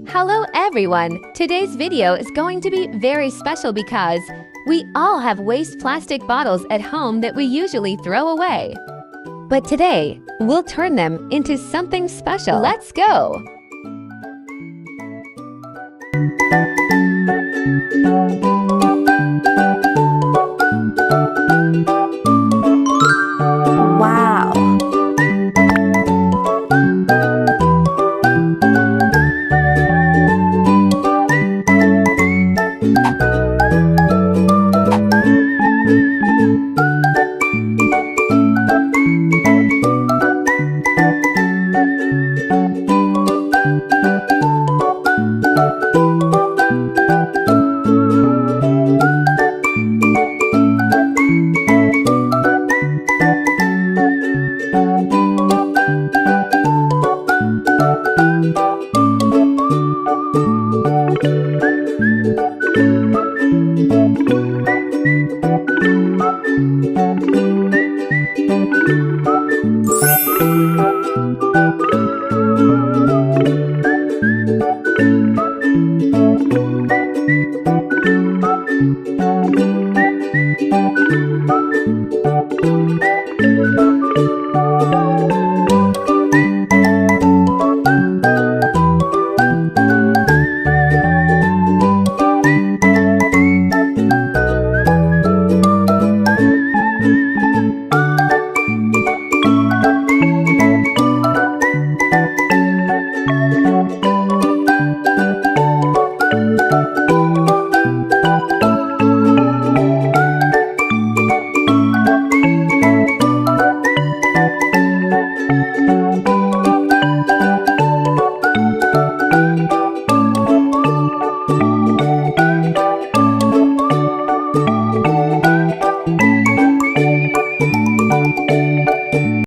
Hello everyone! Today's video is going to be very special because we all have waste plastic bottles at home that we usually throw away. But today, we'll turn them into something special. Let's go! Wow!